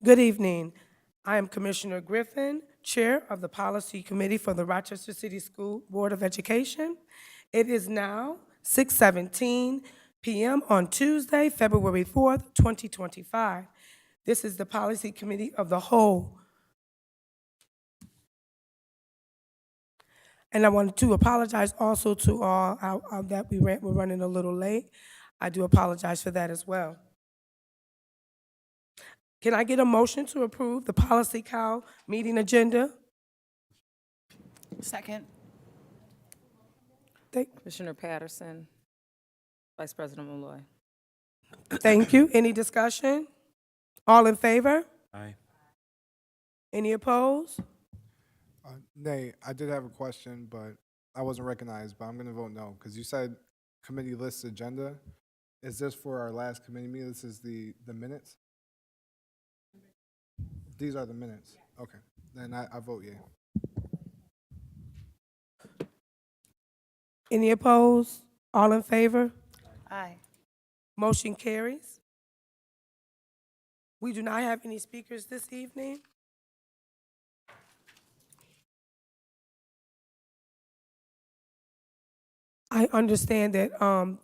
Good evening. I am Commissioner Griffin, Chair of the Policy Committee for the Rochester City School Board of Education. It is now 6:17 p.m. on Tuesday, February 4th, 2025. This is the Policy Committee of the Whole. And I wanted to apologize also to all that we're running a little late. I do apologize for that as well. Can I get a motion to approve the Policy Cow meeting agenda? Second. Commissioner Patterson, Vice President Malloy. Thank you. Any discussion? All in favor? Aye. Any opposed? Nay, I did have a question, but I wasn't recognized, but I'm going to vote no, because you said committee list agenda. Is this for our last committee meeting? This is the minutes? These are the minutes? Okay, then I vote yea. Any opposed? All in favor? Aye. Motion carries. We do not have any speakers this evening. I understand that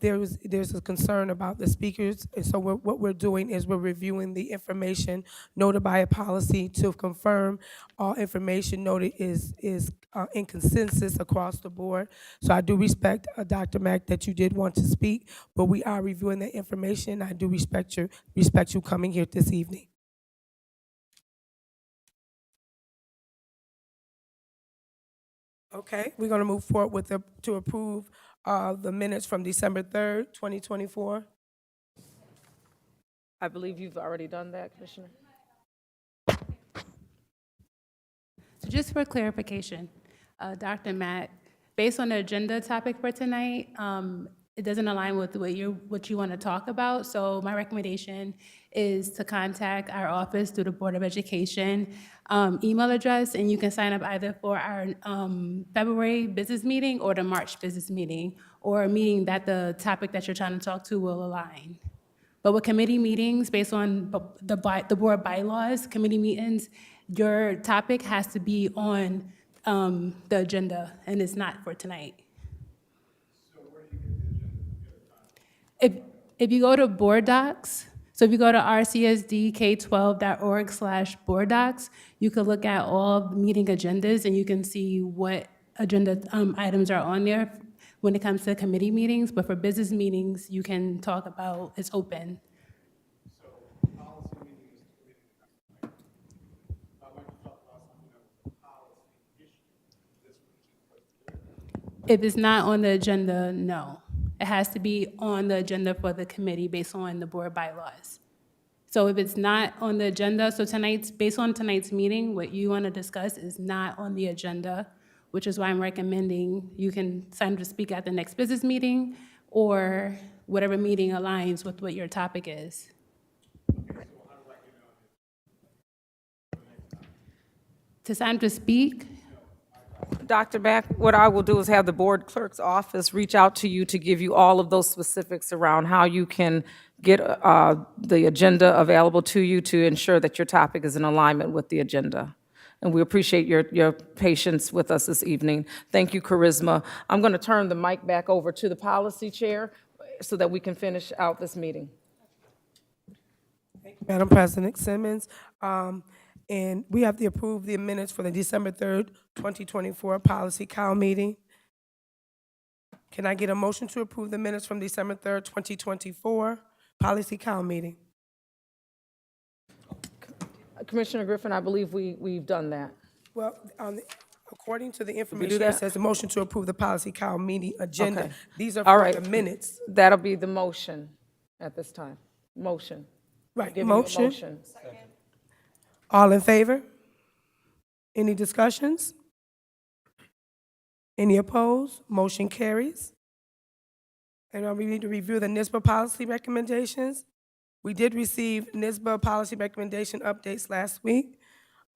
there's a concern about the speakers, and so what we're doing is we're reviewing the information noted by a policy to confirm all information noted is in consensus across the board. So I do respect, Dr. Mack, that you did want to speak, but we are reviewing the information. I do respect you coming here this evening. Okay, we're gonna move forward with to approve the minutes from December 3rd, 2024. I believe you've already done that, Commissioner. So just for clarification, Dr. Matt, based on the agenda topic for tonight, it doesn't align with what you want to talk about. So my recommendation is to contact our office through the Board of Education email address, and you can sign up either for our February business meeting or the March business meeting, or a meeting that the topic that you're trying to talk to will align. But with committee meetings, based on the board bylaws, committee meetings, your topic has to be on the agenda, and it's not for tonight. So where do you get the agenda? If you go to board docs, so if you go to rcsdk12.org/board docs, you can look at all the meeting agendas, and you can see what agenda items are on there when it comes to committee meetings. But for business meetings, you can talk about, it's open. If it's not on the agenda, no. It has to be on the agenda for the committee based on the board bylaws. So if it's not on the agenda, so based on tonight's meeting, what you want to discuss is not on the agenda, which is why I'm recommending you can sign up to speak at the next business meeting or whatever meeting aligns with what your topic is. To sign up to speak, Dr. Mack, what I will do is have the board clerk's office reach out to you to give you all of those specifics around how you can get the agenda available to you to ensure that your topic is in alignment with the agenda. And we appreciate your patience with us this evening. Thank you, Charisma. I'm going to turn the mic back over to the policy chair so that we can finish out this meeting. Madam President Simmons, and we have to approve the minutes for the December 3rd, 2024 Policy Cow meeting. Can I get a motion to approve the minutes from December 3rd, 2024 Policy Cow meeting? Commissioner Griffin, I believe we've done that. Well, according to the do information, it that? says a motion to approve the Policy Cow meeting agenda. Okay. These are All for right. the minutes. That'll be the motion at this time. Motion. Right, Giving you a motion. motion. All in favor? Any discussions? Any opposed? Motion carries. And we need to review the NISBA policy recommendations. We did receive NISBA policy recommendation updates last week.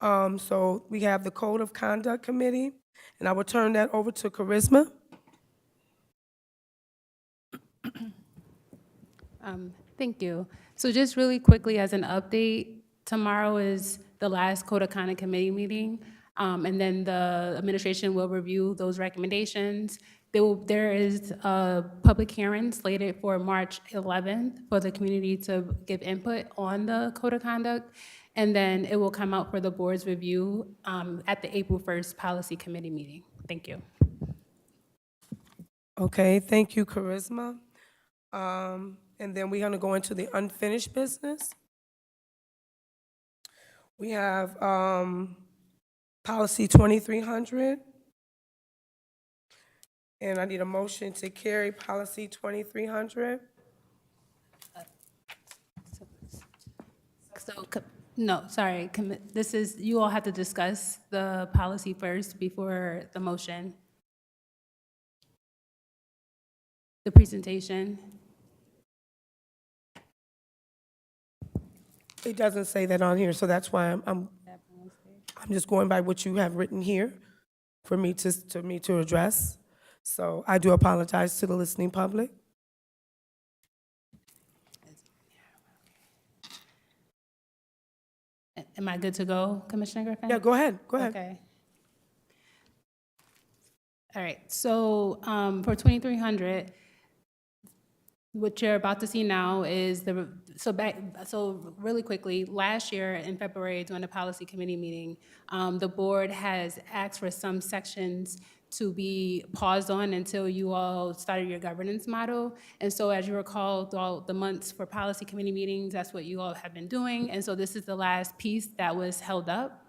So we have the Code of Conduct Committee, and I will turn that over to Charisma. Thank you. So just really quickly as an update, tomorrow is the last Code of Conduct Committee meeting, and then the administration will review those recommendations. There is a public hearing slated for March 11th for the community to give input on the Code of Conduct, and then it will come out for the board's review at the April 1st Policy Committee meeting. Thank you. Okay, thank you, Charisma. And then we're gonna go into the unfinished business. We have, policy 2300. And I need a motion to carry policy 2300. So, no, sorry, this is, you all have to discuss the policy first before the motion. The presentation. It doesn't say that on here, so that's why I'm just going by what you have written here for me to address. So I do apologize to the listening public. Am I good to go, Commissioner Griffin? Yeah, go ahead, go ahead. Okay. All right, so for 2300, what you're about to see now is so really quickly, last year in February during the policy committee meeting, the board has asked for some sections to be paused on until you all started your governance model. And so as you recall, throughout the months for policy committee meetings, that's what you all have been doing. And so this is the last piece that was held up.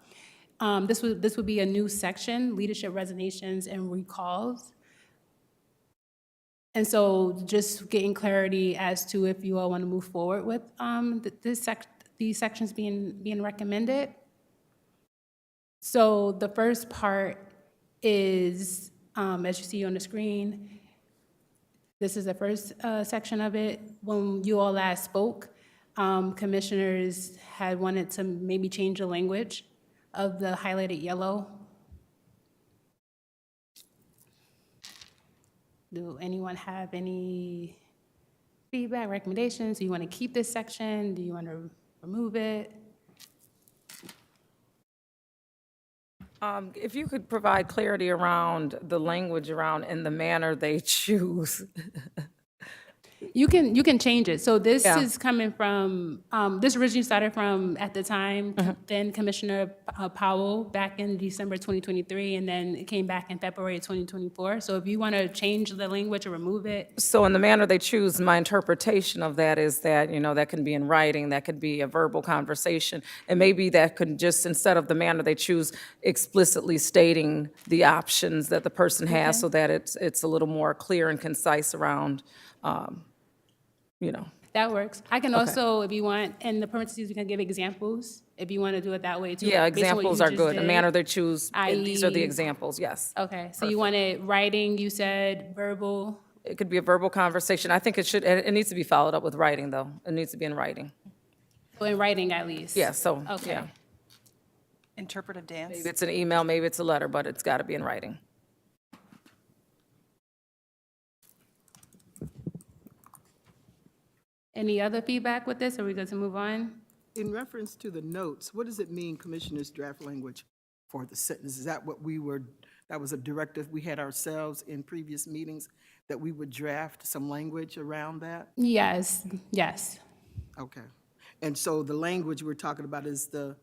This would be a new section, leadership resignations and recalls. And so just getting clarity as to if you all want to move forward with these sections being recommended. So the first part is, as you see on the screen, this is the first section of it. When you all last spoke, commissioners had wanted to maybe change the language of the highlighted yellow. Do anyone have any feedback, recommendations? Do you want to keep this section? Do you want to remove it? If you could provide clarity around the language around in the manner they choose. You can change it. So this Yeah. is coming from, this originally started from, at the time, then Commissioner Powell back in December 2023, and then it came back in February 2024. So if you want to change the language or remove it, So in the manner they choose, my interpretation of that is that, that can be in writing, that could be a verbal conversation, and maybe that could just, instead of the manner they choose, explicitly stating the options that the person has so that it's a little more clear and concise around, that works. I can also, if you want, in the parentheses, we can give examples, if you want to do it that way too. Yeah, based on what you examples are just good. The did. manner they choose, and these are the i.e. examples, yes. Okay, so you wanted writing, you said verbal. It could be a verbal conversation. I think it needs to be followed up with writing, though. It needs to be in writing. So in writing at least? Yeah, so, Okay. yeah. Interpretive dance. Maybe it's an email, maybe it's a letter, but it's got to be in writing. Any other feedback with this? Are we good to move on? In reference to the notes, what does it mean, Commissioner's draft language for the sentence? Is that what that was a directive we had ourselves in previous meetings, that we would draft some language around that? Yes, yes. Okay. And so the language we're talking about is the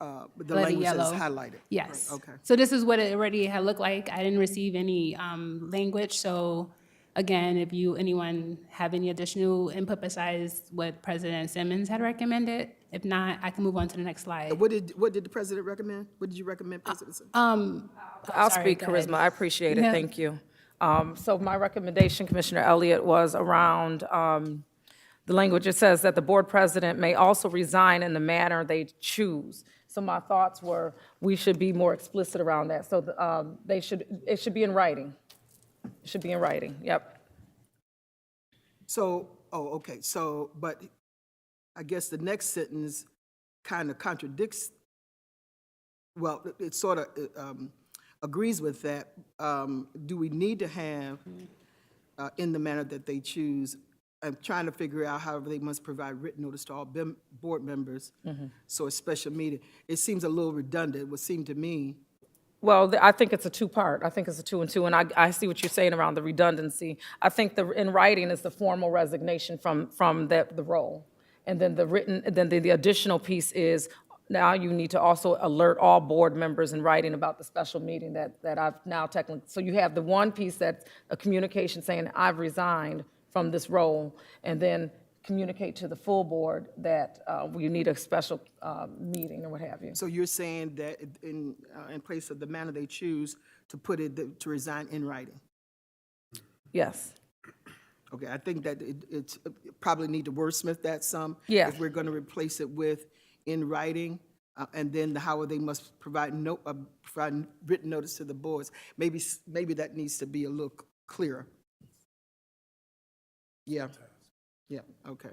Letter language that's yellow. highlighted? Yes. Okay. So this is what it already had looked like. I didn't receive any language, so again, if anyone have any additional input besides what President Simmons had recommended, if not, I can move on to the next slide. What did the president recommend? What did you recommend, President Simmons? I'll sorry, speak, go ahead. Charisma. I appreciate it. No. Thank you. So my recommendation, Commissioner Elliott, was around the language. It says that the board president may also resign in the manner they choose. So my thoughts were we should be more explicit around that. So it should be in writing. It should be in writing. Yep. So, okay, so, but I guess the next sentence kind of contradicts, well, it sort of agrees with that. Do we need to have, in the manner that they choose, I'm trying to figure out however they must provide written notice to all board members. So a special meeting, it seems a little redundant, it would seem to me. Well, I think it's a two-part. I think it's a two and two, and I see what you're saying around the redundancy. I think in writing is the formal resignation from the role. And then the additional piece is, now you need to also alert all board members in writing about the special meeting that I've now technically, so you have the one piece that's a communication saying, I've resigned from this role, and then communicate to the full board that you need a special meeting or what have you. So you're saying that in place of the manner they choose to put it, to resign in writing? Yes. Okay, I think that it's probably need to wordsmith that some. Yeah. If we're going to replace it with in writing, and then how they must provide provide written notice to the boards. Maybe that needs to be a little clearer. Yeah, yeah, okay.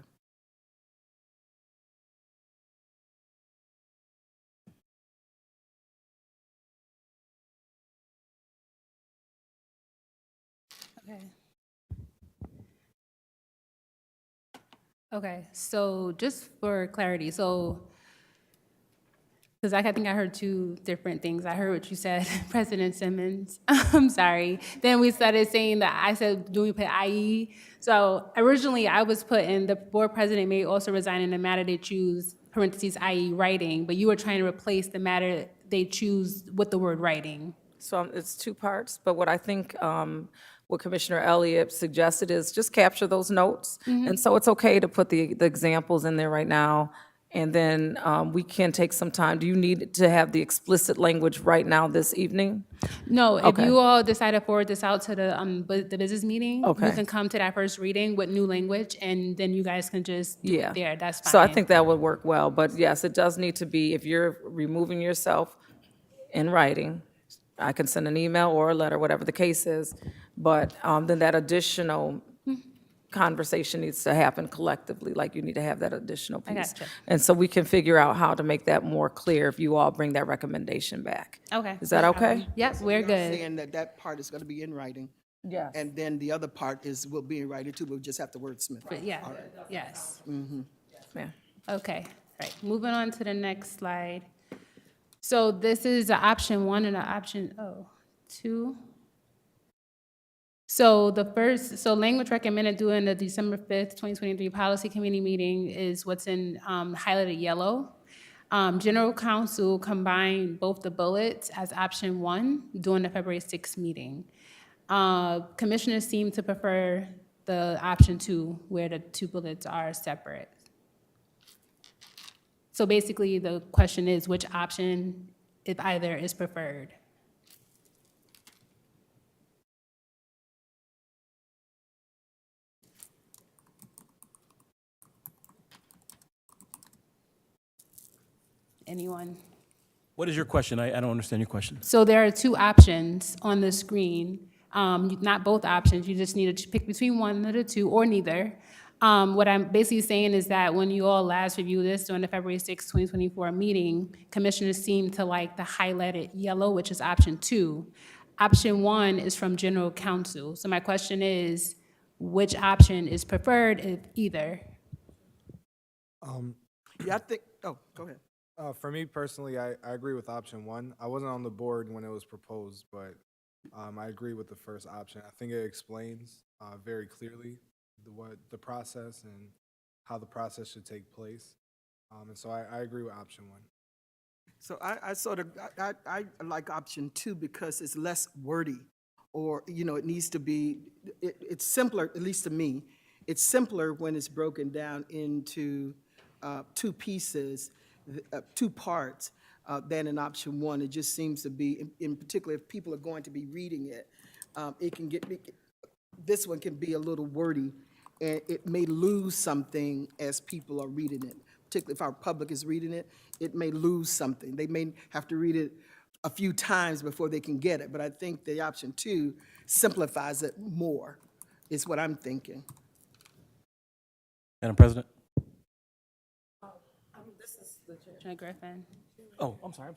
Okay. Okay, so just for clarity, so, because I think I heard two different things. I heard what you said, President Simmons, I'm sorry. Then we started saying that I said, do we put IE? So originally I was putting the board president may also resign in the matter they choose, parentheses, IE writing, but you were trying to replace the matter they choose with the word writing. So it's two parts, but what I think what Commissioner Elliott suggested is just capture those notes. And so it's okay to put the examples in there right now, and then we can take some time. Do you need to have the explicit language right now this evening? No, if Okay. you all decide to forward this out to the business meeting, Okay. you can come to that first reading with new language, and then you guys can just do Yeah. it there, that's fine. So I think that would work well, but yes, it does need to be, if you're removing yourself in writing, I can send an email or a letter, whatever the case is, but then that additional conversation needs to happen collectively, like you need to have that additional I piece. gotcha. And so we can figure out how to make that more clear if you all bring that recommendation back. Okay. Is that no okay? problem. Yep, we're You're good. saying that part is going to be in writing, Yes. and then the other part will be in writing too, we'll just have to wordsmith. But yeah, yes. Yeah. Okay, right, moving on to the next slide. So this is an option one and an option, two. So so language recommended during the December 5th, 2023 Policy Committee meeting is what's in highlighted yellow. General Counsel combined both the bullets as option one during the February 6th meeting. Commissioners seem to prefer the option two, where the two bullets are separate. So basically, the question is which option, if either, is preferred? Anyone? What is your question? I don't understand your question. So there are two options on the screen, not both options, you just need to pick between one of the two or neither. What I'm basically saying is that when you all last reviewed this during the February 6, 2024 meeting, commissioners seemed to like the highlighted yellow, which is option two. Option one is from General Counsel. So my question is, which option is preferred if either? Yeah, I think, go ahead. For me personally, I agree with option one. I wasn't on the board when it was proposed, but I agree with the first option. I think it explains very clearly what the process and how the process should take place. And so I agree with option one. So I like option two because it's less wordy, or, it needs to be, it's simpler, at least to me. It's simpler when it's broken down into two pieces, two parts, than in option one. It just seems to be, in particular, if people are going to be reading it, it can this one can be a little wordy, and it may lose something as people are reading it. Particularly if our public is reading it, it may lose something. They may have to read it a few times before they can get it, but I think the option two simplifies it more, is what I'm thinking. Madam President? Commissioner Griffin? Oh, I'm sorry.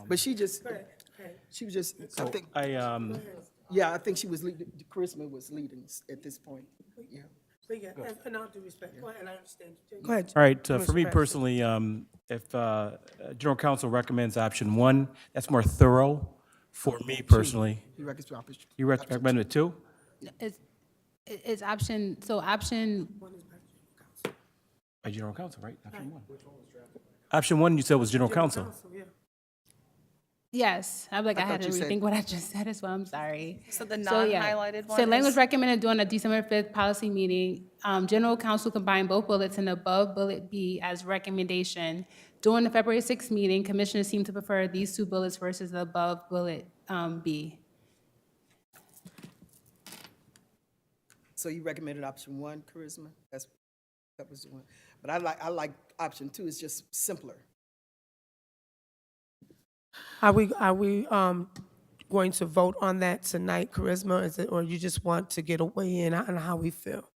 But she was just, I think, I, yeah, I think she was leading, Charisma was leading at this point. But yeah, and all due respect, go ahead, I understand. Go ahead. All right, for Commissioner me Patterson. personally, if General Counsel recommends option one, that's more thorough for me personally. You reckon it's option- You recommend it two? It's option, so option, By General Counsel, right? Option one. Option one, you said was General Counsel. Yeah. yes, I had to thought you said- rethink what I just said as well, I'm sorry. So the yeah. non-highlighted one So language is- recommended during the December 5th policy meeting, General Counsel combined both bullets in above bullet B as recommendation. During the February 6th meeting, commissioners seemed to prefer these two bullets versus the above bullet B. So you recommended option one, Charisma? That was the one. But I like option two, it's just simpler. Are we going to vote on that tonight, Charisma? Is it, or you just want to get a weigh in on how we feel?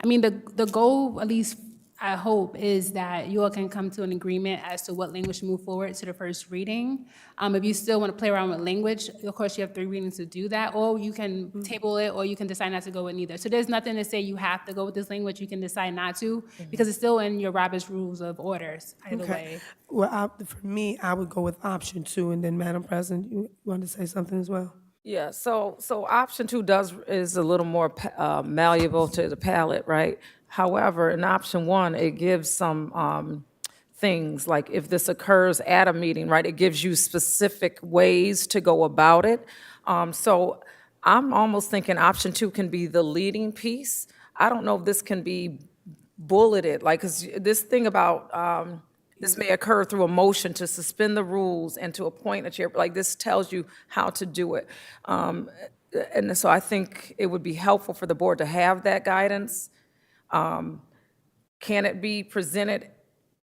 I mean, the goal, at least I hope, is that you all can come to an agreement as to what language to move forward to the first reading. If you still want to play around with language, of course, you have 3 readings to do that, or you can table it, or you can decide not to go with neither. So there's nothing to say you have to go with this language, you can decide not to, because it's still in your Robert's Rules of Orders, either way. Well, for me, I would go with option 2, and then Madam President, you want to say something as well? Yeah, so option two is a little more malleable to the palate, right? However, in option one, it gives some things, like if this occurs at a meeting, right? It gives you specific ways to go about it. So I'm almost thinking option two can be the leading piece. I don't know if this can be bulleted, like, 'cause this thing about, this may occur through a motion to suspend the rules and to appoint a chair, like, this tells you how to do it. And so I think it would be helpful for the board to have that guidance. Can it be presented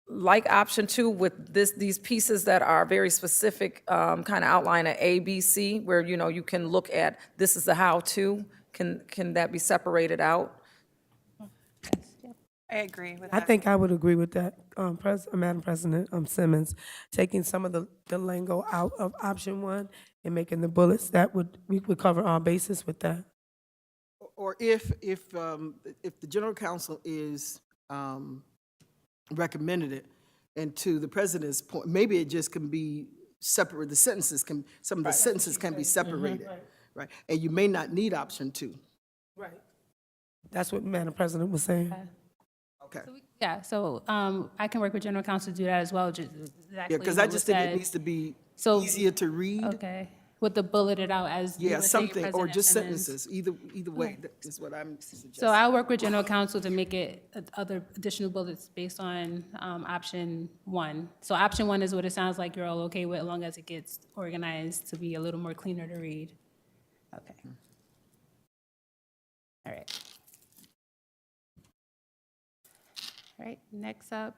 like option two with these pieces that are very specific, kind of outline an A, B, C, where, you know, you can look at, this is the how-to? Can that be separated out? I agree with I that. think I would agree with that, Madam President, Simmons, taking some of the lingo out of option 1 and making the bullets, we would cover our bases with that. Or if the general counsel is recommended it, and to the president's point, maybe it just can be separate, some of the sentences can be separated, right? And you may not need option 2. Right. That's what Madam President was saying. Okay. Yeah, so I can work with general counsel to do that as well, just Yeah, exactly because what I was just think it said. needs to be So- easier to read. Okay, with the bulleted out as you Yeah, were saying, something, or President just Simmons. sentences, either way, that is what I'm suggesting. So I'll work with general counsel to make it other additional bullets based on option 1. So option 1 is what it sounds like you're all okay with, as long as it gets organized to be a little more cleaner to read. Okay. All right. All right, next up.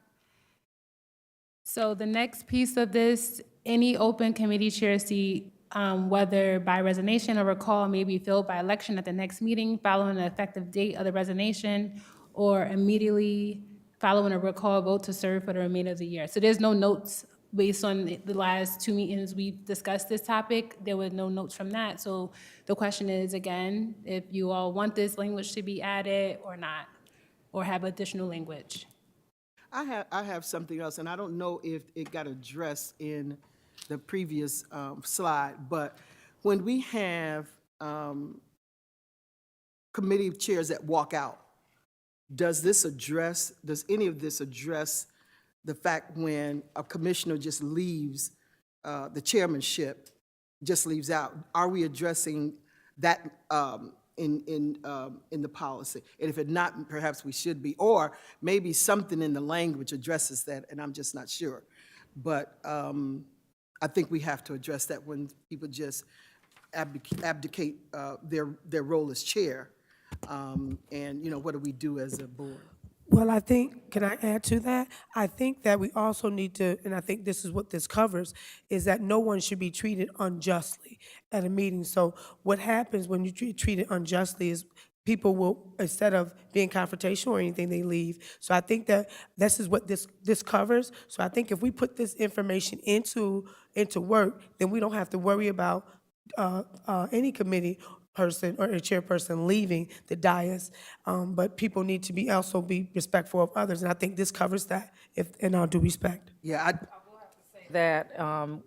So the next piece of this, any open committee chair seat, whether by resignation or recall, may be filled by election at the next meeting following the effective date of the resignation or immediately following a recall vote to serve for the remainder of the year. So there's no notes based on the last 2 meetings we discussed this topic. There were no notes from that. So the question is, again, if you all want this language to be added or not, or have additional language. I have something else, and I don't know if it got addressed in the previous slide, but when we have committee chairs that walk out, does any of this address the fact when a commissioner just leaves, the chairmanship just leaves out? Are we addressing that in the policy? And if it not, perhaps we should be, or maybe something in the language addresses that, and I'm just not sure. But I think we have to address that when people just abdicate their role as chair. And, you know, what do we do as a board? Well, I think, can I add to that? I think that we also need to, and I think this is what this covers, is that no one should be treated unjustly at a meeting. So what happens when you treated unjustly is people will, instead of being confrontational or anything, they leave. So I think that this is what this covers. So I think if we put this information into work, then we don't have to worry about any committee person or a chairperson leaving the dais, but people need to be, also be respectful of others, and I think this covers that, if, in all due respect. Yeah, That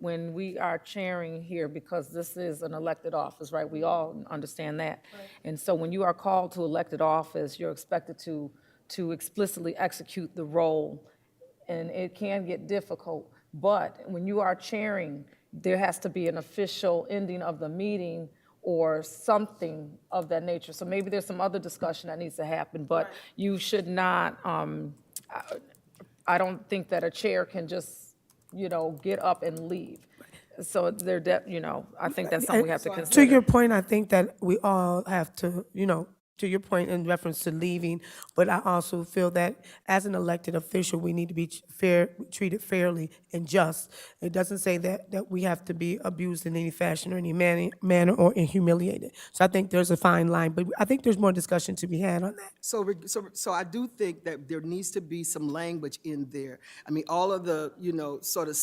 when we are chairing here, because this is an elected office, right? We all understand that. And so when you are called to elected office, you're expected to explicitly execute the role. And it can get difficult, but when you are chairing, there has to be an official ending of the meeting or something of that nature. So maybe there's some other discussion that needs to happen, but you should not, I don't think that a chair can just, get up and leave. So I think that's something we have to To consider. your point, I think that we all have to, to your point in reference to leaving, but I also feel that as an elected official, we need to be treated fairly and just. It doesn't say that we have to be abused in any fashion or any manner or humiliated. So I think there's a fine line, but I think there's more discussion to be had on that. so I do think that there needs to be some language in there. I mean, all of the, sort of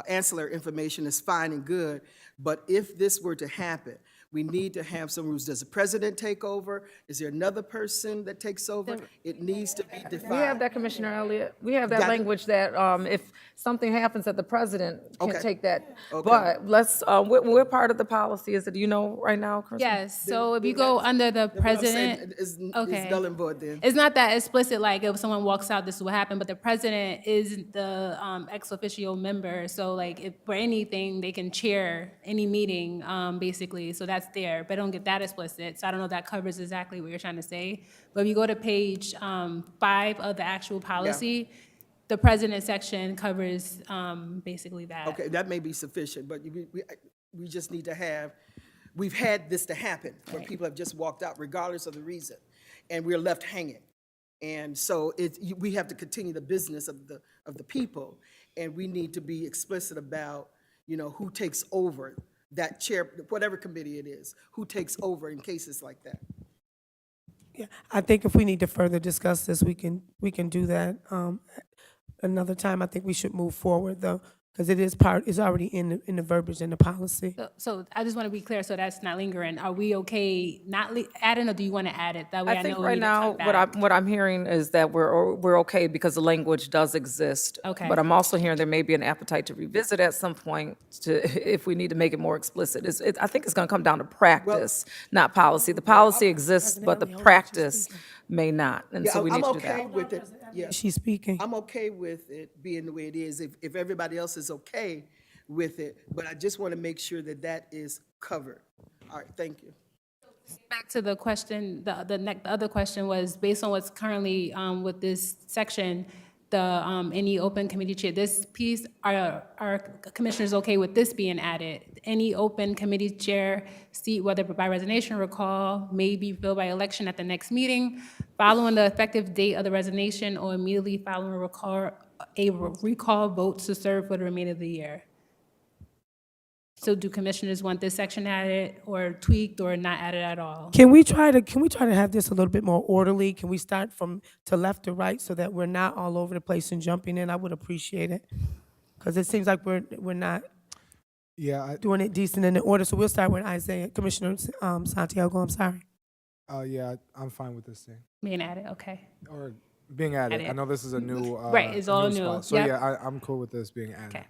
ancillary information is fine and good, but if this were to happen, we need to have some rules. Does the president take over? Is there another person that takes over? It needs to be defined. We have that, Commissioner Elliott. We have that Got it. language that if something happens, that the president can Okay. take that. Okay. But let's, we're part of the policy, is it, right now, Kristen? Yes, so if you go under the What I'm saying president, is okay. null and void then. It's not that explicit, like if someone walks out, this is what happened, but the president is the ex officio member. So like if for anything, they can chair any meeting, basically, so that's there, but don't get that explicit. So I don't know if that covers exactly what you're trying to say. But if you go to page 5 of the actual policy, the president section covers basically that. Okay, that may be sufficient, but we just need to have, we've had this to happen, where people have just walked out regardless of the reason, and we're left hanging. And so we have to continue the business of the people, and we need to be explicit about, who takes over that chair, whatever committee it is, who takes over in cases like that. Yeah, I think if we need to further discuss this, we can do that another time. I think we should move forward, though, because it's already in the verbiage in the policy. So I just want to be clear, so that's not lingering. Are we okay not adding, or do you want to add it? That way I I think know right we now, don't come back. what I'm hearing is that we're okay because the language does exist. Okay. But I'm also hearing there may be an appetite to revisit at some point if we need to make it more explicit. I think it's going to come down to practice, not policy. The policy exists, but the practice may not, and so we need to do I'm okay that. with it, yeah. She's speaking. I'm okay with it being the way it is, if everybody else is okay with it, but I just want to make sure that that is covered. All right, thank you. Back to the question, the other question was, based on what's currently with this section, any open committee chair, this piece, are commissioners okay with this being added? Any open committee chair seat, whether by resignation or recall, may be filled by election at the next meeting, following the effective date of the resignation or immediately following a recall vote to serve for the remainder of the year. So do commissioners want this section added or tweaked or not added at all? Can we try to have this a little bit more orderly? Can we start from to left to right so that we're not all over the place and jumping in? I would appreciate it, because it seems like we're not Yeah, doing it decent and in order. So we'll start with Isaiah, Commissioner Santiago. I'm sorry. I'm fine with this thing. Being added, okay. Or being added. Added. I know this is a new. Right, it's all new, spot. So yep. yeah, I'm cool with this being added. Okay.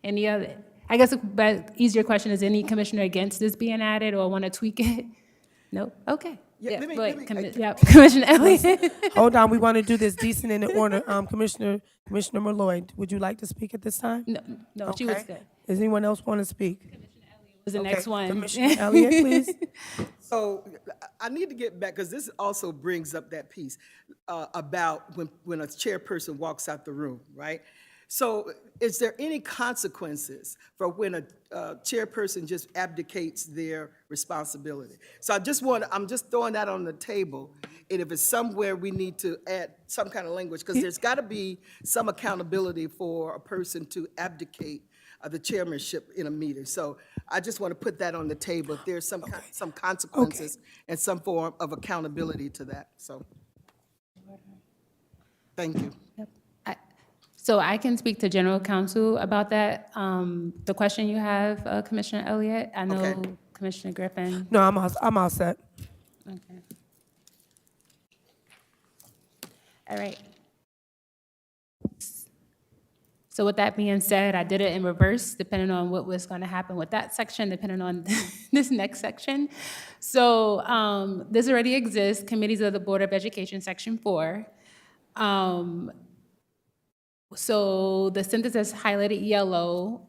Any other, I guess the easier question is, any commissioner against this being added or want to tweak it? No? Okay. Yeah, let me- go let ahead, me- yeah, Commissioner Elliott. Hold on, we want to do this decent and in order. Commissioner Malloy, would you like to speak at this time? No, she was Okay. good. Does anyone else want to speak? Was the Okay, next one. Commissioner Elliott, please. So I need to get back, because this also brings up that piece about when a chairperson walks out the room, right? So is there any consequences for when a chairperson just abdicates their responsibility? So I'm just throwing that on the table, and if it's somewhere we need to add some kind of language, because there's got to be some accountability for a person to abdicate the chairmanship in a meeting. So I just want to put that on the table, if there's some consequences and some form of accountability to that, so. Thank you. So I can speak to general counsel about that. The question you have, Commissioner Elliott, I know Okay. Commissioner Griffin? No, I'm all set. Okay. All right. So with that being said, I did it in reverse, depending on what was going to happen with that section, depending on this next section. So this already exists, Committees of the Board of Education, Section 4. So the sentence is highlighted yellow,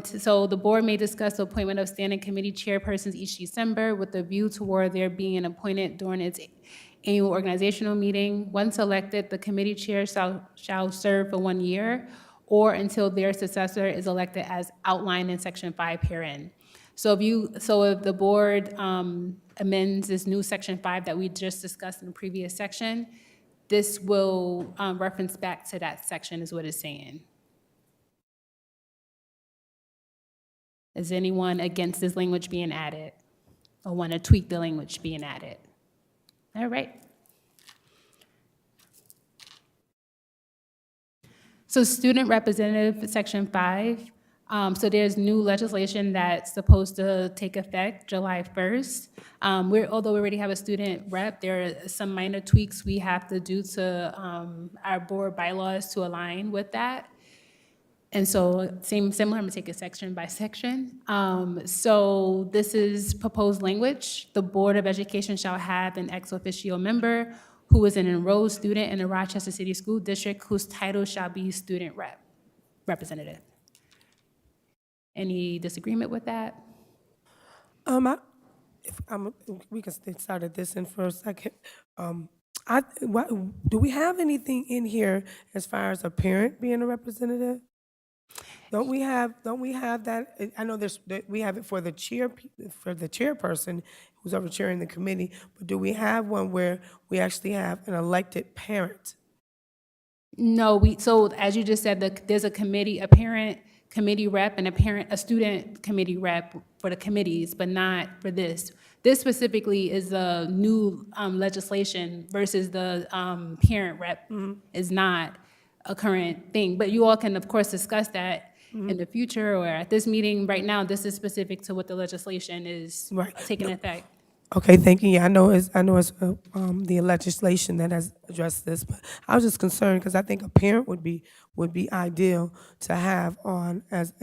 so the board may discuss the appointment of standing committee chairpersons each December with a view toward their being appointed during its annual organizational meeting. Once elected, the committee chair shall serve for 1 year or until their successor is elected as outlined in Section 5 herein. So if the board amends this new Section 5 that we just discussed in the previous section, this will reference back to that section is what it's saying. Is anyone against this language being added or want to tweak the language being added? All right. So student representative, Section 5. So there's new legislation that's supposed to take effect July 1st. Although we already have a student rep, there are some minor tweaks we have to do to our board bylaws to align with that. And so similar, I'm gonna take it section by section. So this is proposed language. The Board of Education shall have an ex officio member who is an enrolled student in the Rochester City School District whose title shall be student representative. Any disagreement with that? We can start at this in for a second. Do we have anything in here as far as a parent being a representative? Don't we have that? I know we have it for the chairperson who's over chairing the committee, but do we have one where we actually have an elected parent? No, so as you just said, there's a committee, a parent committee rep and a student committee rep for the committees, but not for this. This specifically is a new legislation versus the parent rep is not a current thing. But you all can, of course, discuss that in the future or at this meeting. Right now, this is specific to what the legislation is taking effect. Okay, thank you. Yeah, I know it's the legislation that has addressed this, but I was just concerned because I think a parent would be ideal to have on as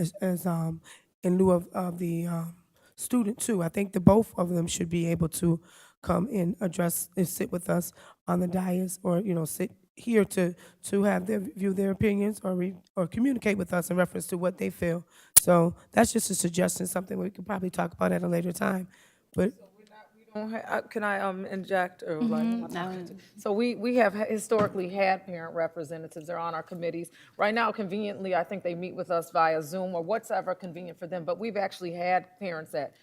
in lieu of the student too. I think the both of them should be able to come and address and sit with us on the dais, or sit here to have their opinions or communicate with us in reference to what they feel. So that's just a suggestion, something we could probably talk about at a later time, but. Can I inject? Or So we have historically had parent representatives. They're on our committees. Right now, conveniently, I think they meet with us via Zoom or whatever convenient for them. But we've actually had parents that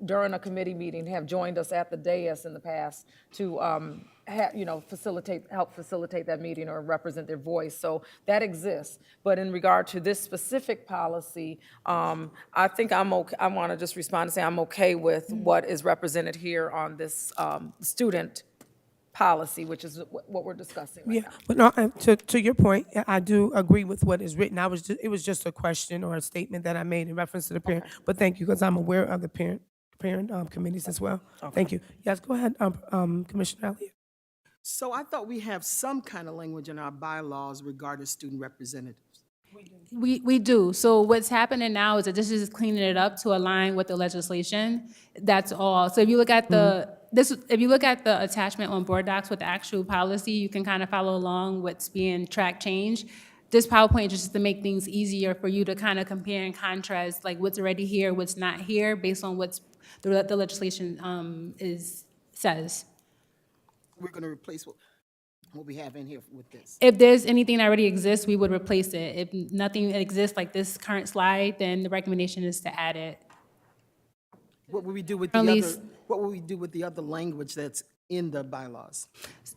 during a committee meeting have joined us at the dais in the past to help facilitate that meeting or represent their voice. So that exists. But in regard to this specific policy, I think I'm okay. I want to just respond and say I'm okay with what is represented here on this student policy, which is what we're discussing right now. But no, to your point, I do agree with what is written. It was just a question or a statement that I made in reference to the parent. But thank you, because I'm aware of the parent committees as well. Thank you. Yes, go ahead, Commissioner Elliott. So I thought we have some kind of language in our bylaws regarding student representatives. We do. So what's happening now is that this is cleaning it up to align with the legislation. That's all. So if you look at if you look at the attachment on board docs with the actual policy, you can kind of follow along what's being track change. This PowerPoint is just to make things easier for you to kind of compare and contrast, like what's already here, what's not here, based on what's the legislation says. We're going to replace what we have in here with this. If there's anything that already exists, we would replace it. If nothing exists like this current slide, then the recommendation is to add it. What will we do with the other language that's in the bylaws?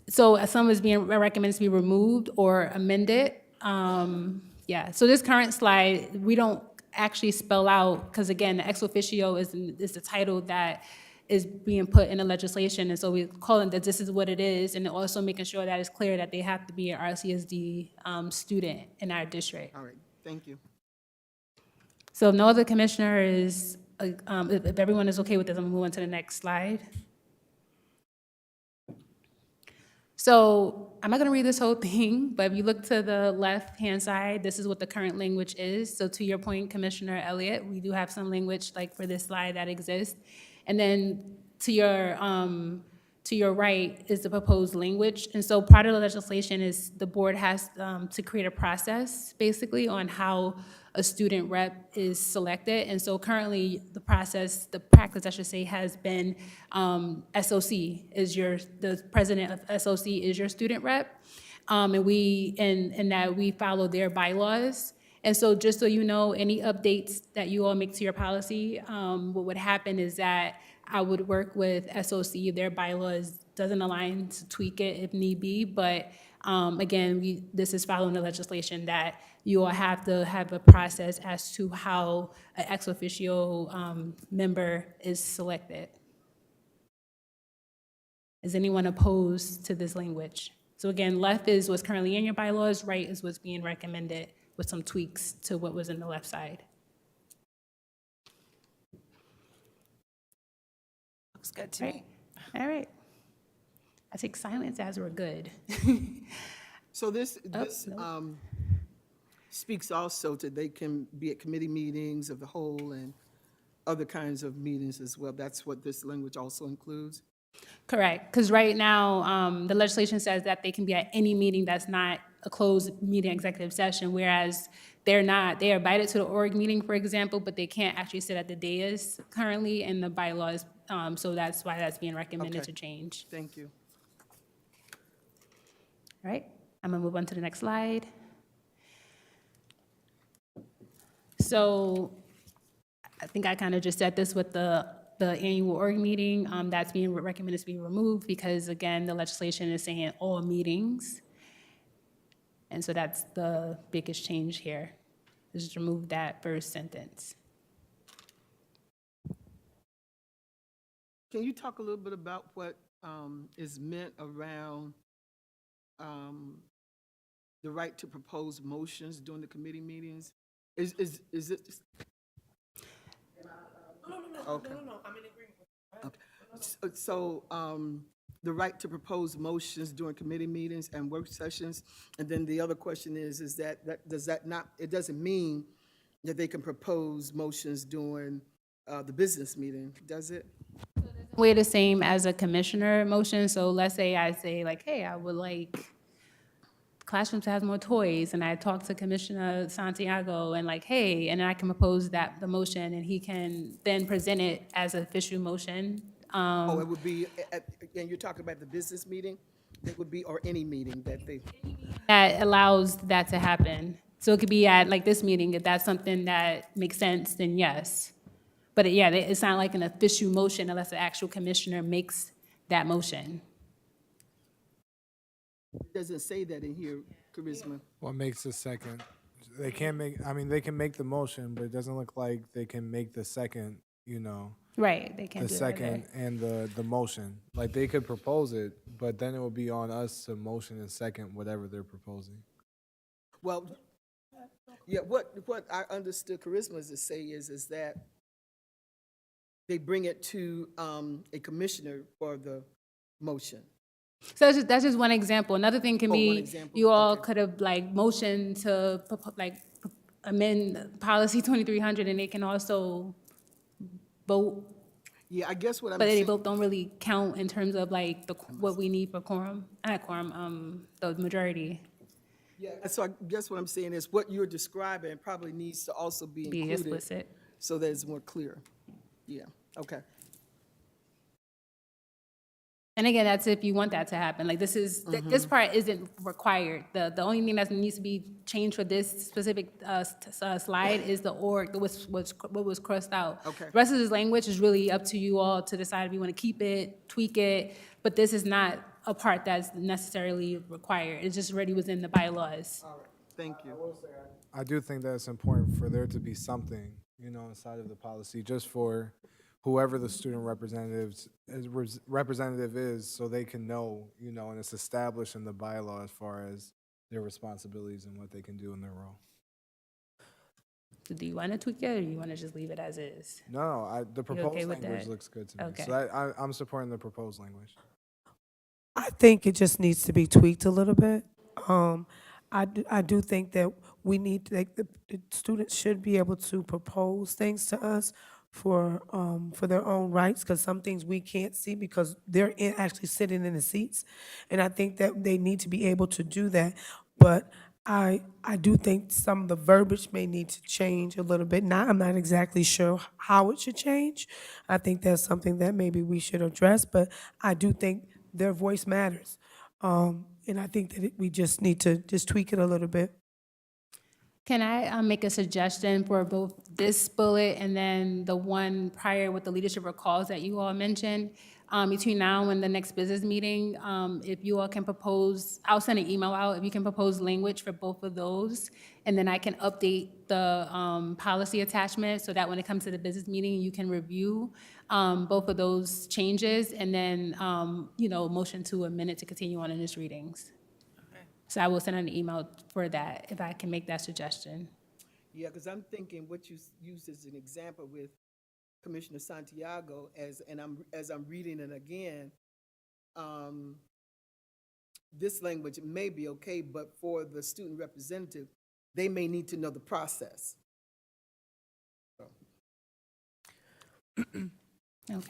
So some is being recommended to be removed or amended. Yeah, so this current slide, we don't actually spell out, because again, the ex officio is the title that is being put in the legislation, and so we call it that this is what it is, and also making sure that it's clear that they have to be an RCSD student in our district. All right, thank you. So if no other commissioner is if everyone is okay with this, I'm gonna move on to the next slide. So I'm not going to read this whole thing, but if you look to the left-hand side, this is what the current language is. So to your point, Commissioner Elliott, we do have some language like for this slide that exists. And then to your right is the proposed language. And so part of the legislation is the board has to create a process basically on how a student rep is selected. And so currently the practice I should say, has been SOC is the president of SOC is your student rep. And that we follow their bylaws. And so just so you know, any updates that you all make to your policy, what would happen is that I would work with SOC, if their bylaws doesn't align, to tweak it if need be. But again, this is following the legislation that you all have to have a process as to how an ex officio member is selected. Is anyone opposed to this language? So again, left is what's currently in your bylaws, right is what's being recommended with some tweaks to what was in the left side. Looks good to Right? me. All right. I take silence as we're good. So this no. speaks also to they can be at committee meetings of the whole and other kinds of meetings as well. That's what this language also includes? Correct, because right now, the legislation says that they can be at any meeting that's not a closed meeting executive session, whereas they're not. They are invited to the org meeting, for example, but they can't actually sit at the dais currently in the bylaws, so that's why that's being recommended Okay. to change. Thank you. All right, I'm gonna move on to the next slide. So I think I kind of just said this with the annual org meeting, that's being recommended to be removed because again, the legislation is saying all meetings. And so that's the biggest change here, is just remove that first sentence. Can you talk a little bit about what is meant around the right to propose motions during the committee meetings? Is it? Okay. I'm in agreement. Okay. So, the right to propose motions during committee meetings and work sessions, and then the other question is that does that not, it doesn't mean that they can propose motions during the business meeting, does it? Way the same as a commissioner motion, so let's say I say like, hey, I would like classrooms to have more toys, and I talk to Commissioner Santiago and like, hey, and I can propose the motion, and he can then present it as an official motion. Oh, it would be, and you're talking about the business meeting? It would be, or any meeting that they, That allows that to happen. So it could be at like this meeting, if that's something that makes sense, then yes. But yeah, it's not like an official motion unless the actual commissioner makes that motion. it doesn't say that in here, Charisma. What makes the second? They can't make, I mean, they can make the motion, but it doesn't look like they can make the second, you know, Right, they can't the do that either. second and the motion. Like, they could propose it, but then it will be on us to motion and second whatever they're proposing. Well, yeah, what I understood Charisma to say is that they bring it to a commissioner for the motion. So that's just one example. Another thing can Oh, one be, example, you all okay. could have like motioned to amend policy 2300, and they can also vote, Yeah, I guess what I'm but they saying, both don't really count in terms of like what we need for quorum, not quorum, the majority yeah, so I guess what I'm saying is what you're describing probably needs to also be be included explicit. so that it's more clear. Yeah, okay. And again, that's if you want that to happen. Like this is, this part isn't required. The only thing that needs to be changed for this specific slide is the org, what was crossed out. Okay. The rest of this language is really up to you all to decide if you want to keep it, tweak it, but this is not a part that's necessarily required. It just already was in the bylaws. All right, thank you. I do think that it's important for there to be something, you know, inside of the policy, just for whoever the student representative is, so they can know, you know, and it's established in the bylaw as far as their responsibilities and what they can do in their role. Do you want to tweak it, or you want to just leave it as is? No, the proposed with language that? looks good to me. Okay. So I'm supporting the proposed language. I think it just needs to be tweaked a little bit. I do think that we need, like, the students should be able to propose things to us for their own rights, because some things we can't see because they're actually sitting in the seats. And I think that they need to be able to do that. But I do think some of the verbiage may need to change a little bit. Now, I'm not exactly sure how it should change. I think that's something that maybe we should address, but I do think their voice matters. And I think that we just need to just tweak it a little bit. Can I make a suggestion for both this bullet and then the one prior with the leadership recalls that you all mentioned? Between now and the next business meeting, if you all can propose, I'll send an email out, if you can propose language for both of those, and then I can update the policy attachment so that when it comes to the business meeting, you can review both of those changes, and then, motion to amend it to continue on in its readings. So I will send an email for that, if I can make that suggestion. Yeah, because I'm thinking what you used as an example with Commissioner Santiago, as I'm reading it again, this language may be okay, but for the student representative, they may need to know the process. Okay.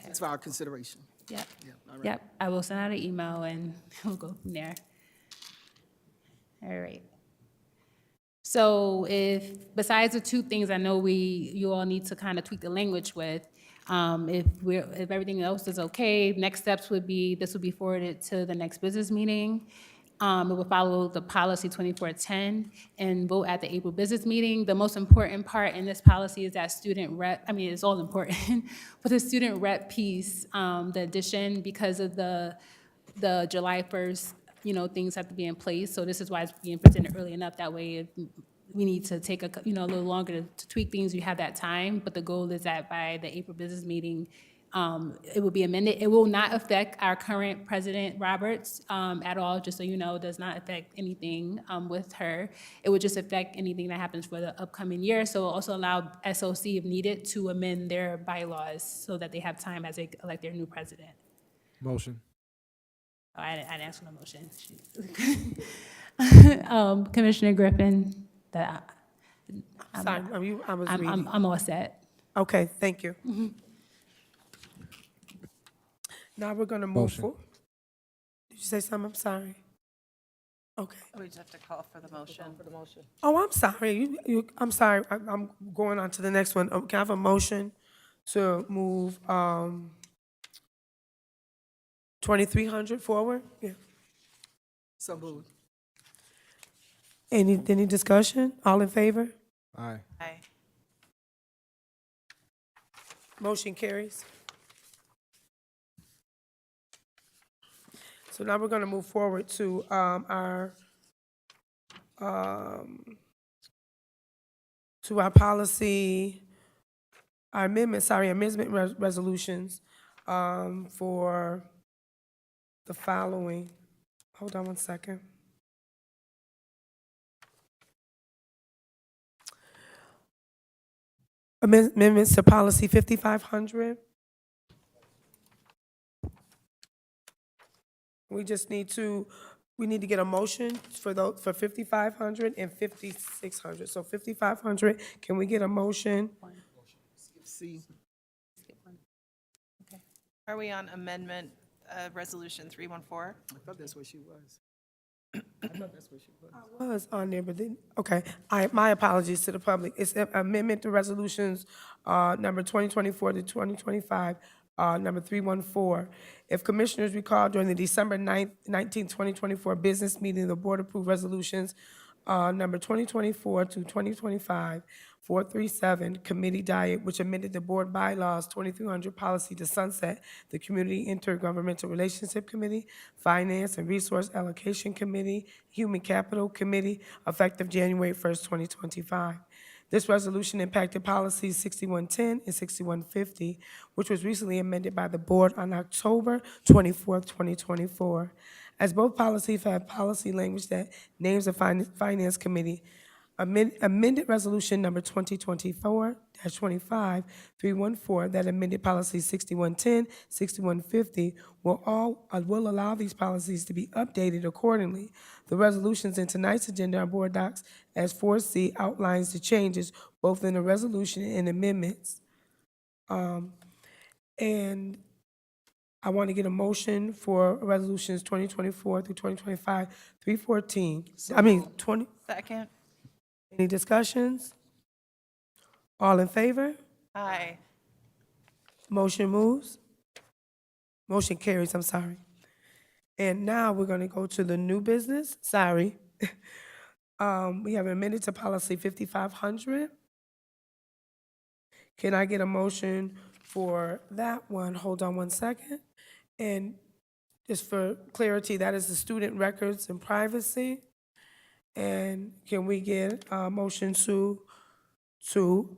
It's for our consideration. Yep. Yeah, all right. Yep, I will send out an email and we'll go from there. All right. So if, besides the two things I know you all need to kind of tweak the language with, if everything else is okay, next steps would be, this would be forwarded to the next business meeting. It will follow the policy 2410 and vote at the April business meeting. The most important part in this policy is that student rep, it's all important, but the student rep piece, the addition, because of the July 1st, things have to be in place. So this is why it's being presented early enough. That way, if we need to take a little longer to tweak things, you have that time. But the goal is that by the April business meeting, it will be amended. It will not affect our current President Roberts at all, just so you know. It does not affect anything with her. It would just affect anything that happens for the upcoming year. So it'll also allow SOC, if needed, to amend their bylaws so that they have time as they elect their new president. Motion. Oh, I didn't ask for no motion. Commissioner Griffin, Sorry, I was reading. I'm all set. Okay, thank you. Now we're gonna move Motion. forward. Did you say something? I'm sorry. Okay. We just have to call for the motion. Oh, I'm sorry. I'm sorry. I'm going on to the next one. Can I have a motion to move 2300 forward? Yeah. So moved. Any discussion? All in favor? Aye. Aye. Motion carries. So now we're going to move forward to our policy, our amendment resolutions for the following. Hold on one second. Amendments to policy 5500. We need to get a motion for 5500 and 5600. So 5500, can we get a motion? See, Are we on amendment, resolution 314? I thought that's where she was. I thought that's where she was. Was on there, but then, okay. My apologies to the public. It's amendment to resolutions, number 2024 to 2025, number 314. If commissioners recall, during the December 9th, 19, 2024 business meeting, the board approved resolutions, number 2024 to 2025, 437, committee diet, which amended the board bylaws 2300 policy to sunset the Community Intergovernmental Relationship Committee, Finance and Resource Allocation Committee, Human Capital Committee, effective January 1st, 2025. This resolution impacted policies 6110 and 6150, which was recently amended by the board on October 24th, 2024. As both policies have policy language that names the Finance Committee, amended resolution number 2024-25-314 that amended policies 6110, 6150 will allow these policies to be updated accordingly. The resolutions in tonight's agenda on board docs as 4C outlines the changes both in the resolution and amendments. And I want to get a motion for resolutions 2024 through 2025, 314. 20, Second? any discussions? All in favor? Aye. Motion moves. Motion carries, I'm sorry. And now we're going to go to the new business, sorry. We have amended to policy 5500. Can I get a motion for that one? Hold on one second. And just for clarity, that is the student records and privacy. And can we get a motion for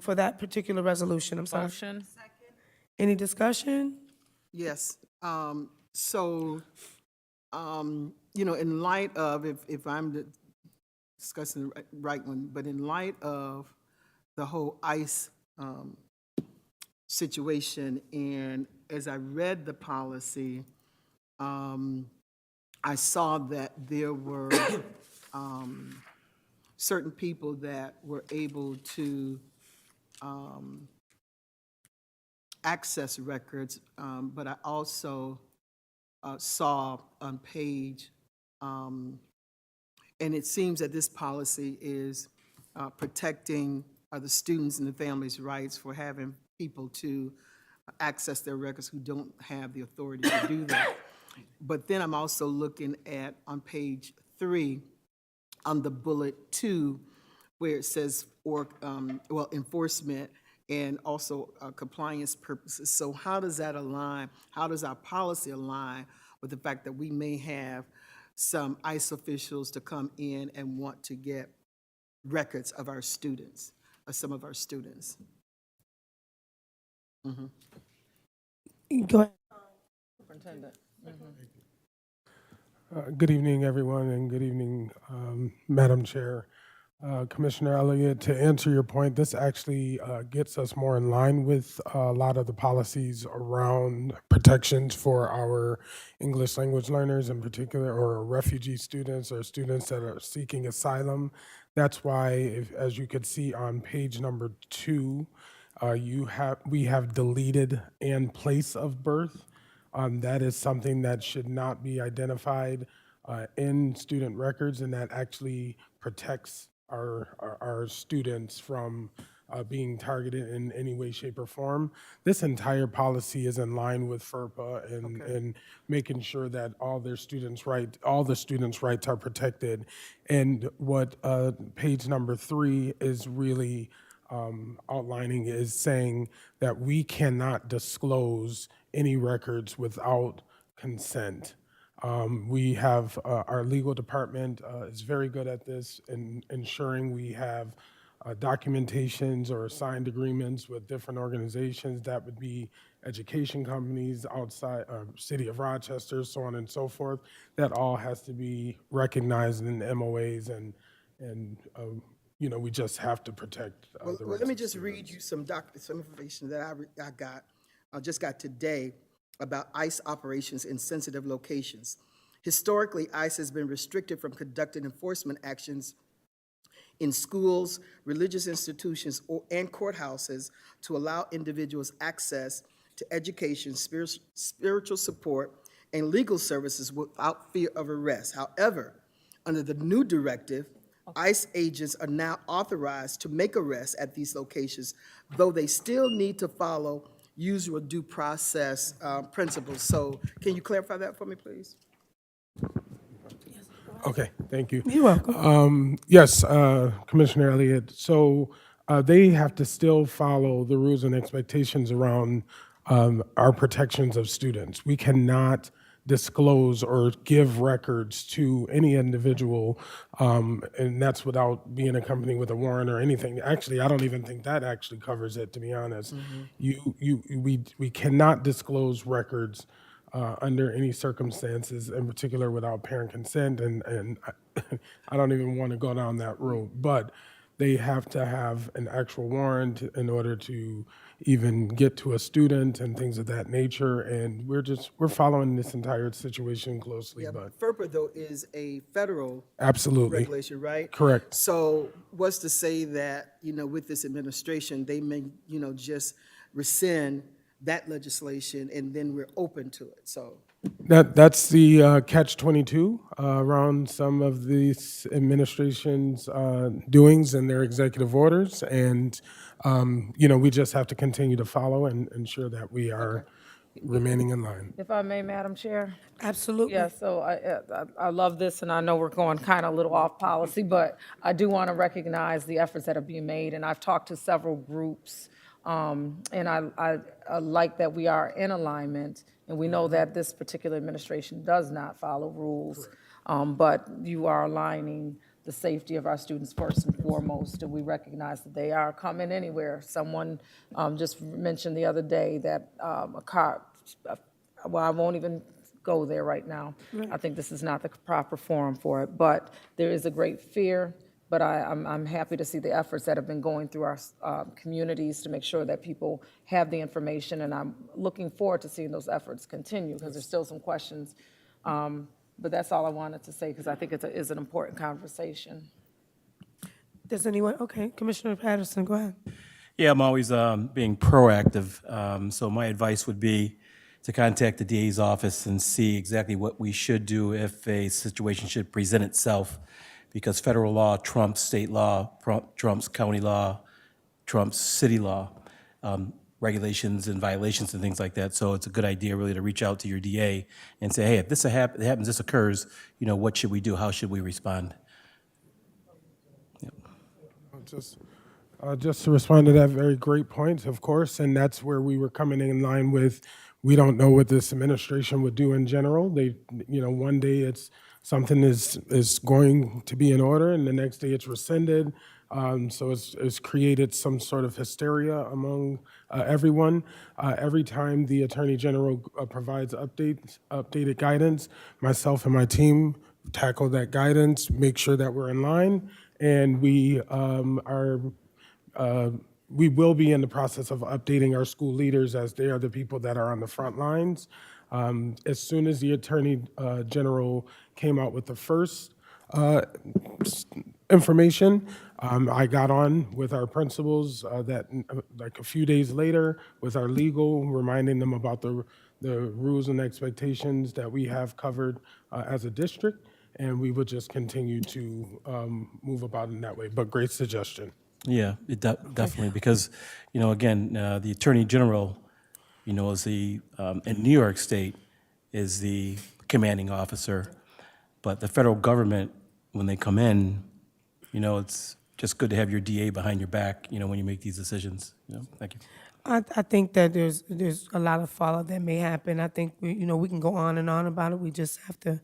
that particular resolution? I'm sorry. Motion? Any discussion? Yes, in light of, if I'm discussing the right one, but in light of the whole ICE situation, and as I read the policy, I saw that there were certain people that were able to access records, but I also saw on page, and it seems that this policy is protecting the students and the families' rights for having people to access their records who don't have the authority to do that. But then I'm also looking at, on page 3, on the bullet 2, where it says, enforcement and also compliance purposes. So how does that align? How does our policy align with the fact that we may have some ICE officials to come in and want to get records of our students, of some of our students? Go ahead. Good evening, everyone, and good evening, Madam Chair. Commissioner Elliott, to answer your point, this actually gets us more in line with a lot of the policies around protections for our English language learners in particular, or refugee students or students that are seeking asylum. That's why, as you could see on page number 2, we have deleted "and place of birth." That is something that should not be identified in student records, and that actually protects our students from being targeted in any way, shape, or form. This entire policy is in line with FERPA and making sure that all the students' rights are protected. And what page number 3 is really outlining is saying that we cannot disclose any records without consent. We have, our legal department is very good at this in ensuring we have documentations or signed agreements with different organizations. That would be education companies outside, City of Rochester, so on and so forth. That all has to be recognized in MOAs, and we just have to protect the rights Let me of just students. read you some information that I just got today about ICE operations in sensitive locations. Historically, ICE has been restricted from conducting enforcement actions in schools, religious institutions, and courthouses to allow individuals access to education, spiritual support, and legal services without fear of arrest. However, under the new directive, ICE agents are now authorized to make arrests at these locations, though they still need to follow usual due process principles. So can you clarify that for me, please? Okay, thank you. You're welcome. Yes, Commissioner Elliott. So they have to still follow the rules and expectations around our protections of students. We cannot disclose or give records to any individual, and that's without being accompanied with a warrant or anything. Actually, I don't even think that actually covers it, to be honest. We cannot disclose records under any circumstances, in particular without parent consent, and I don't even want to go down that road. But they have to have an actual warrant in order to even get to a student and things of that nature. And we're following this entire situation closely, Yeah, but FERPA, though, is a federal absolutely. regulation, right? Correct. So what's to say that, with this administration, they may, just rescind that legislation and then we're open to it, so. That's the catch-22 around some of these administration's doings and their executive orders. And, we just have to continue to follow and ensure that we are remaining in line. If I may, Madam Chair? Absolutely. Yeah, so I love this, and I know we're going kind of a little off policy, but I do want to recognize the efforts that are being made, and I've talked to several groups, and I like that we are in alignment, and we know that this particular administration does not follow rules, but you are aligning the safety of our students first and foremost, and we recognize that they are coming anywhere. Someone just mentioned the other day that a car, well, I won't even go there right now. I think this is not the proper forum for it, but there is a great fear, but I'm happy to see the efforts that have been going through our communities to make sure that people have the information, and I'm looking forward to seeing those efforts continue, because there's still some questions. But that's all I wanted to say, because I think it is an important conversation. Does anyone, okay, Commissioner Patterson, go ahead. Yeah, I'm always being proactive. So my advice would be to contact the DA's office and see exactly what we should do if a situation should present itself, because federal law trumps state law, trumps county law, trumps city law, regulations and violations and things like that. So it's a good idea really to reach out to your DA and say, hey, if this happens, this occurs, what should we do? How should we respond? Just to respond to that, very great point, of course, and that's where we were coming in line with, we don't know what this administration would do in general. They, one day it's something is going to be in order, and the next day it's rescinded. So it's created some sort of hysteria among everyone. Every time the Attorney General provides updated guidance, myself and my team tackle that guidance, make sure that we're in line, and we will be in the process of updating our school leaders, as they are the people that are on the front lines. As soon as the Attorney General came out with the first information, I got on with our principals like a few days later with our legal, reminding them about the rules and expectations that we have covered as a district, and we would just continue to move about in that way. But great suggestion. Yeah, definitely, because, again, the Attorney General, is in New York State, is the commanding officer, but the federal government, when they come in, it's just good to have your DA behind your back, when you make these decisions. Thank you. I think that there's a lot of fallout that may happen. I think we can go on and on about it. We just have to,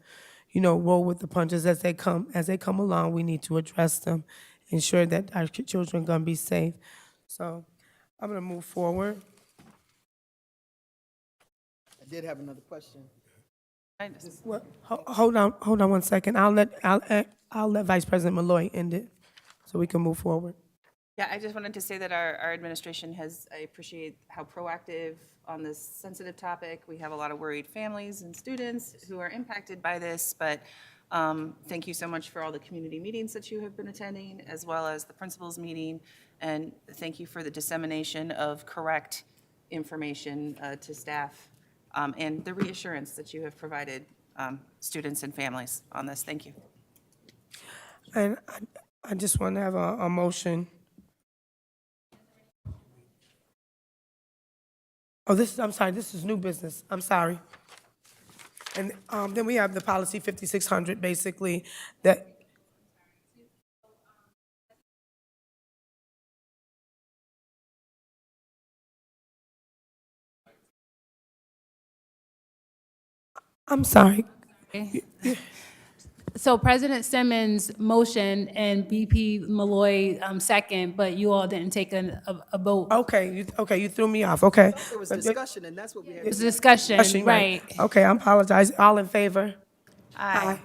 roll with the punches as they come along. We need to address them, ensure that our children are gonna be safe. So I'm gonna move forward. I did have another question. Well, hold on 1 second. I'll let Vice President Malloy end it, so we can move forward. Yeah, I just wanted to say that our administration I appreciate how proactive on this sensitive topic. We have a lot of worried families and students who are impacted by this, but thank you so much for all the community meetings that you have been attending, as well as the principals meeting, and thank you for the dissemination of correct information to staff, and the reassurance that you have provided students and families on this. Thank you. And I just want to have a motion. Oh, I'm sorry, this is new business. I'm sorry. And then we have the policy 5600, basically, that. I'm sorry. So President Simmons motion and BP Malloy second, but you all didn't take a vote. Okay, you threw me off, okay. There was discussion, and that's what we had. It was a discussion, right? Okay, I apologize. All in favor? Aye.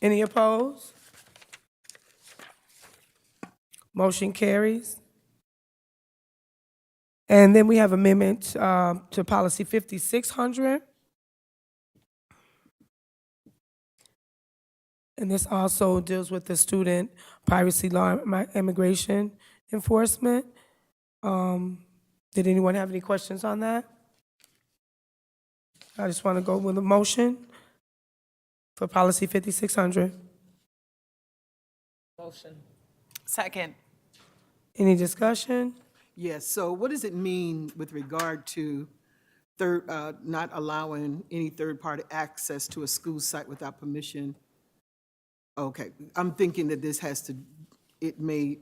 Any opposed? Motion carries. And then we have amendment to policy 5600. And this also deals with the student privacy law, immigration enforcement. Did anyone have any questions on that? I just want to go with a motion for policy 5600. Motion. Second. Any discussion? Yes, so what does it mean with regard to not allowing any third-party access to a school site without permission? Okay, I'm thinking that this has to, it may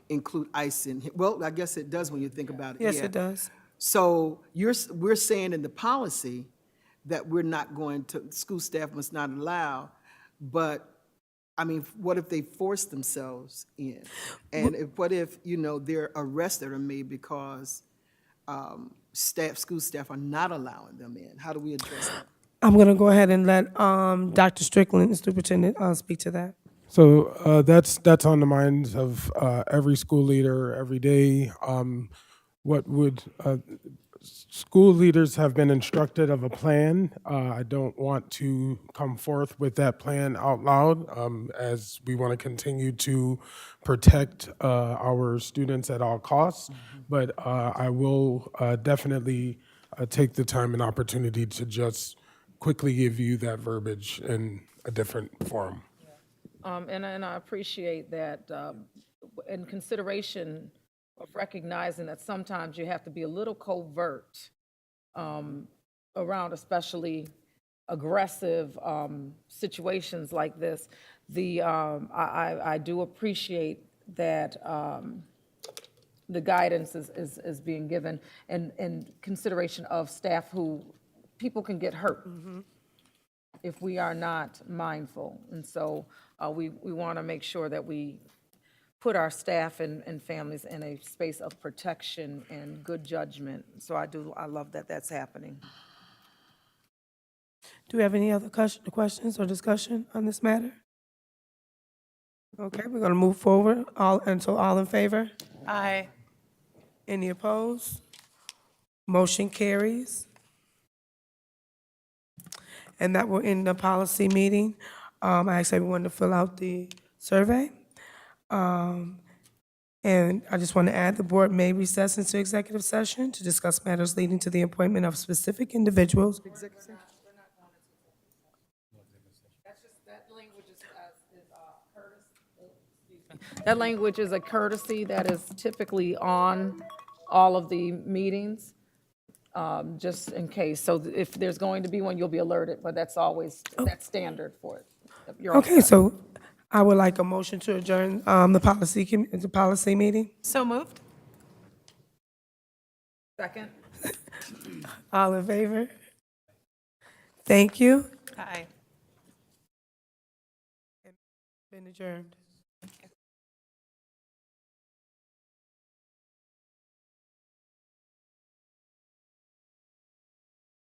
include ICE in, well, I guess it does when you think about it. Yes, yeah. it does. So we're saying in the policy that we're not going to, school staff must not allow, but, I mean, what if they force themselves in? And what if, there are arrests that are made because school staff are not allowing them in? How do we address that? I'm going to go ahead and let Dr. Strickland, the superintendent, speak to that. So that's on the minds of every school leader every day. School leaders have been instructed of a plan. I don't want to come forth with that plan out loud, as we want to continue to protect our students at all costs. But I will definitely take the time and opportunity to just quickly give you that verbiage in a different form. And I appreciate that in consideration of recognizing that sometimes you have to be a little covert around especially aggressive situations like this. I do appreciate that the guidance is being given in consideration of staff who, people can get hurt if we are not mindful. And so we want to make sure that we put our staff and families in a space of protection and good judgment. So I love that that's happening. Do we have any other questions or discussion on this matter? Okay, we're going to move forward. All in favor? Aye. Any opposed? Motion carries. And that will end the policy meeting. I ask everyone to fill out the survey. And I just want to add, the board may recess into executive session to discuss matters leading to the appointment of specific individuals. That language is a courtesy that is typically on all of the meetings, just in case. So if there's going to be one, you'll be alerted, but that's always, that's standard for it. You're all Okay, set. so I would like a motion to adjourn the policy meeting. So moved? Second? All in favor? Thank you. Aye. Been adjourned.